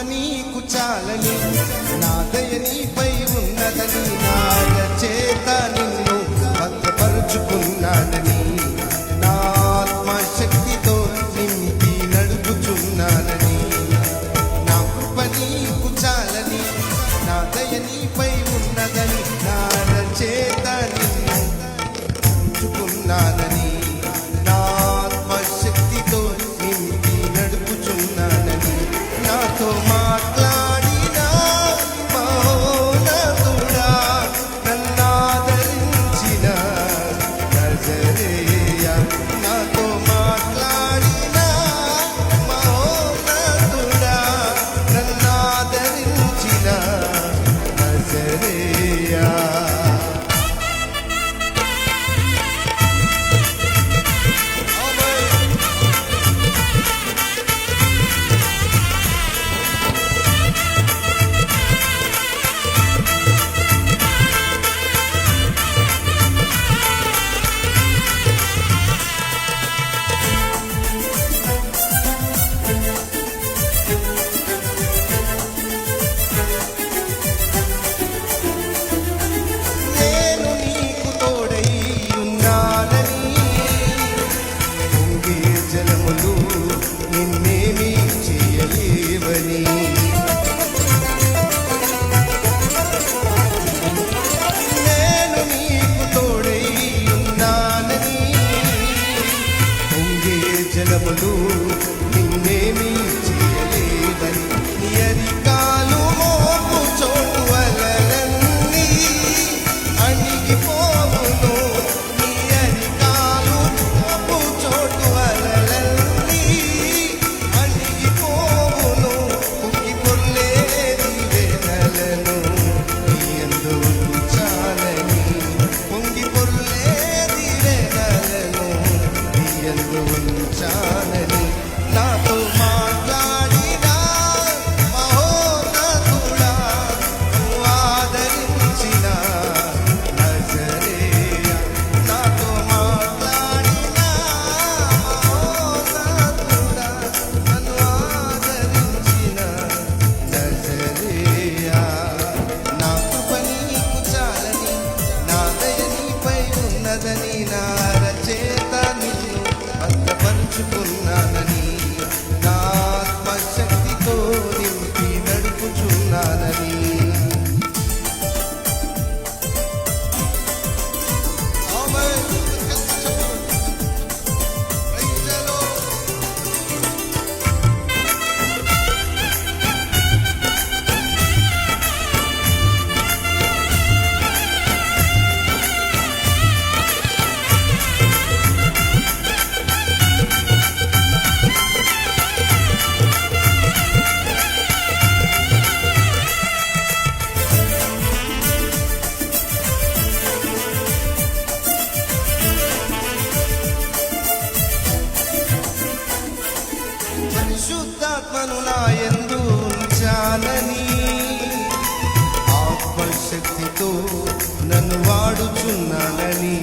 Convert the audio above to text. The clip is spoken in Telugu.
నీకు చాలని, నా దయ నీపై ఉన్నదని, నా చేత నిన్ను భద్రపరుచుకున్నానని, నా ఆత్మశక్తితో నింపి నడుపుచున్నానని, నా కృప నీకు చాలని, నా దయ నీపై ఉన్నదని, నా చేత నిన్ను ఉంచుకున్నానని, నా ఆత్మశక్తితో నింపి నడుపుచున్నానని, నాతో మాట్లాడిన మహోన్నతుడా, నన్నాదరించిన నజరేయా, నాతో మాట్లాడిన మహోన్నతుడా, నన్నాదరించిన నజరేయా. జలములు నిన్నేమీ చేయలేవని, ఎరికాలు మోపు చోటు వలలన్నీ అణిగిపోవును, నీ ఎరికాలు మోపు చోటు వలలన్నీ అణిగిపోవును, కుక్కి పొర్లేని వేదలను నీ యందు ఉంచాలని, పొంగి పొర్లేని వేదలను నీ యందు ఉంచాలని, నాతో మాట్లాడిన మహోన్నతుడా, నువ్వు ఆదరించిన నజరేయా, నాతో మాట్లాడిన మహోన్నతుడా, నన్ను ఆదరించిన నజరేయా. నా కృప నీకు చాలని, నా దయ నీపై ఉన్నదని, నా రచేత నిన్ను భద్రపరుచుకున్నానని, నా ఆత్మశక్తితో నింపి నడుపుచున్నానని. పరిశుద్ధాత్మను నా యందు ఉంచాలని, ఆత్మశక్తితో నన్ను వాడుచున్నానని,